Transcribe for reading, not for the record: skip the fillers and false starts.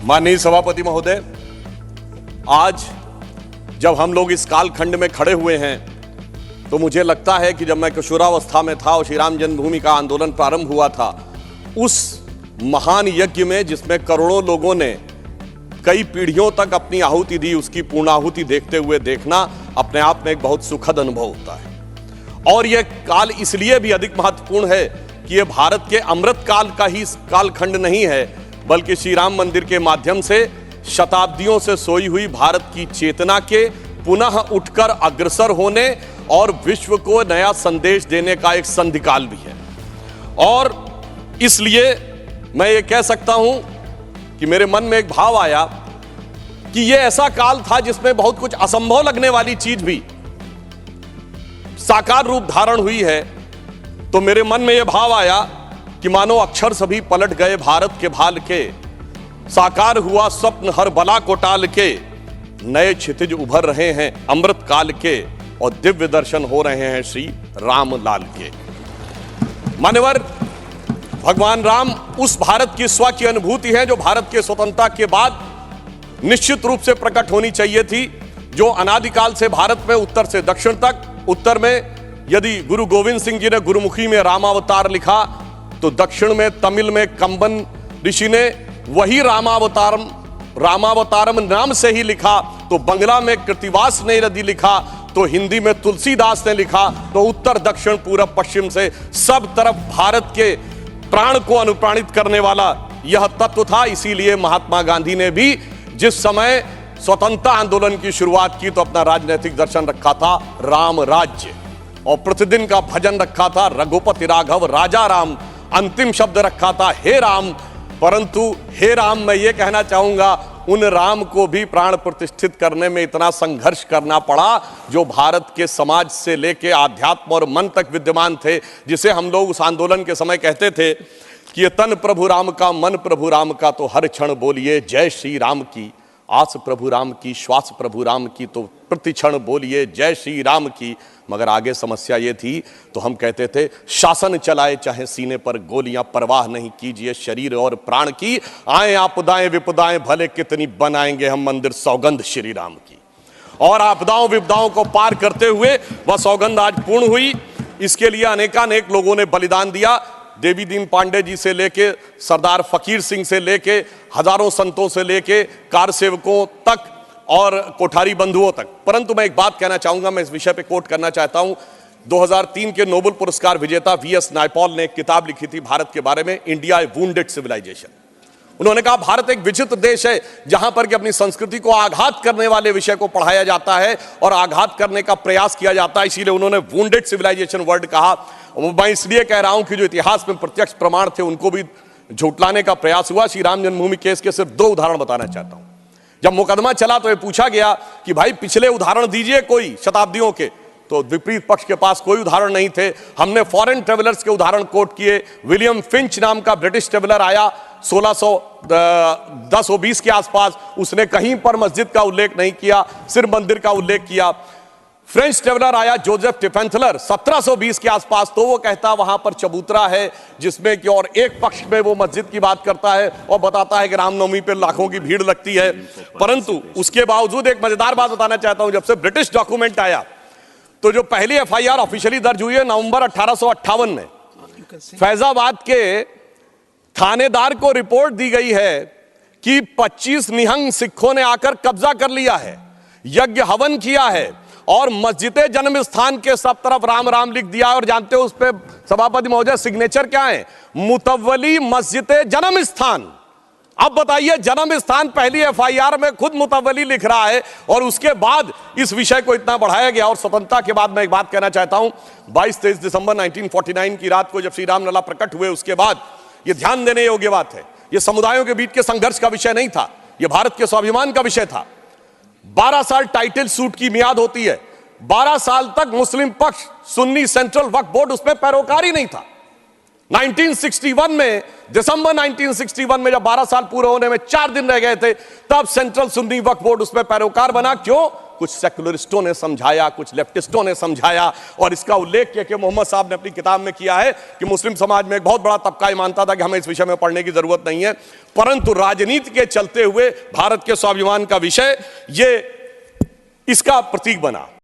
माननीय सभापति महोदय, आज जब हम लोग इस कालखंड में खड़े हुए हैं तो मुझे लगता है कि जब मैं किशोरावस्था में था और श्री राम जन्मभूमि का आंदोलन प्रारंभ हुआ था, उस महान यज्ञ में जिसमें करोड़ों लोगों ने कई पीढ़ियों तक अपनी आहुति दी, उसकी पूर्णाहुति देखते हुए देखना अपने आप में एक बहुत सुखद अनुभव होता है। और यह काल इसलिए भी अधिक महत्वपूर्ण है कि यह भारत के अमृत काल का ही कालखंड नहीं है, बल्कि श्री राम मंदिर के माध्यम से शताब्दियों से सोई हुई भारत की चेतना के पुनः उठकर अग्रसर होने और विश्व को नया संदेश देने का एक संधिकाल भी है। और इसलिए मैं ये कह सकता हूं कि मेरे मन में एक भाव आया कि यह ऐसा काल था जिसमें बहुत कुछ असंभव लगने वाली चीज भी साकार रूप धारण हुई है। तो मेरे मन में यह भाव आया कि मानो अक्षर सभी पलट गए भारत के भाल के, साकार हुआ स्वप्न हर बला को टाल के, नए क्षितिज उभर रहे हैं अमृत काल के और दिव्य दर्शन हो रहे हैं श्री राम लाल के। मान्यवर, भगवान राम उस भारत की स्व की अनुभूति है जो भारत के स्वतंत्रता के बाद निश्चित रूप से प्रकट होनी चाहिए थी, जो अनादिकाल से भारत में उत्तर से दक्षिण तक, उत्तर में यदि गुरु गोविंद सिंह जी ने गुरुमुखी में रामावतार लिखा तो दक्षिण में तमिल में कंबन ऋषि ने वही रामावतारम नाम से ही लिखा, तो बंगला में कृतिवास ने यदि लिखा तो हिंदी में तुलसीदास ने लिखा, तो उत्तर दक्षिण पूरब पश्चिम से सब तरफ भारत के प्राण को अनुप्राणित करने वाला यह तत्व था। इसीलिए महात्मा गांधी ने भी जिस समय स्वतंत्रता आंदोलन की शुरुआत की तो अपना राजनीतिक दर्शन रखा था राम राज्य, और प्रतिदिन का भजन रखा था रघुपति राघव राजा राम, अंतिम शब्द रखा था हे राम। परंतु हे राम, मैं ये कहना चाहूंगा उन राम को भी प्राण प्रतिष्ठित करने में इतना संघर्ष करना पड़ा जो भारत के समाज से लेके आध्यात्म और मन तक विद्यमान थे, जिसे हम लोग उस आंदोलन के समय कहते थे कि ये तन प्रभु राम का, मन प्रभु राम का, तो हर क्षण बोलिए जय श्री राम की, आस प्रभु राम की, श्वास प्रभु राम की, तो प्रति क्षण बोलिए जय श्री राम की। मगर आगे समस्या ये थी तो हम कहते थे शासन चलाए चाहे सीने पर गोलियां, परवाह नहीं कीजिए शरीर और प्राण की, आए आपदाएं विपदाएं भले कितनी, बनाएंगे हम मंदिर सौगंध श्री राम की। और आपदाओं विपदाओं को पार करते हुए वह सौगंध आज पूर्ण हुई। इसके लिए अनेकानेक लोगों ने बलिदान दिया, देवी दीन पांडे जी से लेके सरदार फकीर सिंह से लेके हजारों संतों से लेके कार सेवकों तक और कोठारी बंधुओं तक। परंतु मैं एक बात कहना चाहूंगा, मैं इस विषय पे कोट करना चाहता हूं। 2003 के नोबेल पुरस्कार विजेता वीएस नायपॉल ने एक किताब लिखी थी भारत के बारे में, इंडिया ए वुंडेड सिविलाइजेशन। उन्होंने कहा भारत एक विचित्र देश है जहां पर कि अपनी संस्कृति को आघात करने वाले विषय को पढ़ाया जाता है और आघात करने का प्रयास किया जाता है, इसीलिए उन्होंने वुंडेड सिविलाइजेशन वर्ड कहा। मैं इसलिए कह रहा हूं कि जो इतिहास में प्रत्यक्ष प्रमाण थे उनको भी झुटलाने का प्रयास हुआ। श्री राम जन्मभूमि केस के सिर्फ 2 उदाहरण बताना चाहता हूं। जब मुकदमा चला तो ये पूछा गया कि भाई पिछले उदाहरण दीजिए कोई शताब्दियों के, तो विपरीत पक्ष के पास कोई उदाहरण नहीं थे। हमने फॉरेन ट्रेवलर्स के उदाहरण कोट किए। विलियम फिंच नाम का ब्रिटिश ट्रेवलर आया 1610-20 के आसपास, उसने कहीं पर मस्जिद का उल्लेख नहीं किया, सिर्फ मंदिर का उल्लेख किया। फ्रेंच ट्रेवलर आया जोसेफ टिफेंथलर 1720 के आसपास, तो वो कहता वहां पर चबूतरा है जिसमें कि और एक पक्ष में वो मस्जिद की बात करता है और बताता है कि रामनवमी पे लाखों की भीड़ लगती है। परंतु उसके बावजूद एक मजेदार बात बताना चाहता हूं, जब से ब्रिटिश डॉक्यूमेंट आया तो जो पहली एफआईआर ऑफिशियली दर्ज हुई है नवंबर 1858 में, फैजाबाद के थानेदार को रिपोर्ट दी गई है कि 25 निहंग सिखों ने आकर कब्जा कर लिया है, यज्ञ हवन किया है और मस्जिद जन्म स्थान के सब तरफ राम राम लिख दिया। और जानते हो उस पे सभापति महोदय सिग्नेचर क्या है? मुतव्वली मस्जिद जन्म स्थान। अब बताइए, जन्म स्थान पहली एफआईआर में खुद मुतव्वली लिख रहा है और उसके बाद इस विषय को इतना बढ़ाया गया। और स्वतंत्रता के बाद मैं एक बात कहना चाहता हूं, 22-23 दिसंबर 1949 की रात को जब श्री राम लला प्रकट हुए, उसके बाद यह ध्यान देने योग्य बात है, यह समुदायों के बीच के संघर्ष का विषय नहीं था, यह भारत के स्वाभिमान का विषय था। 12 साल टाइटल सूट की मियाद होती है, 12 साल तक मुस्लिम पक्ष सुन्नी सेंट्रल वक्फ बोर्ड उसमें पैरोकारी नहीं था। 1961 में, दिसंबर 1961 में जब 12 साल पूरे होने में 4 दिन रह गए थे, तब सेंट्रल सुन्नी वक्फ बोर्ड उसमें पैरोकार बना। क्यों? कुछ सेकुलरिस्टों ने समझाया, कुछ लेफ्टिस्टों ने समझाया, और इसका उल्लेख के मोहम्मद साहब ने अपनी किताब में किया है कि मुस्लिम समाज में एक बहुत बड़ा तबका ये मानता था कि हमें इस विषय में पढ़ने की जरूरत नहीं है, परंतु राजनीति के चलते हुए भारत के स्वाभिमान का विषय ये इसका प्रतीक बना।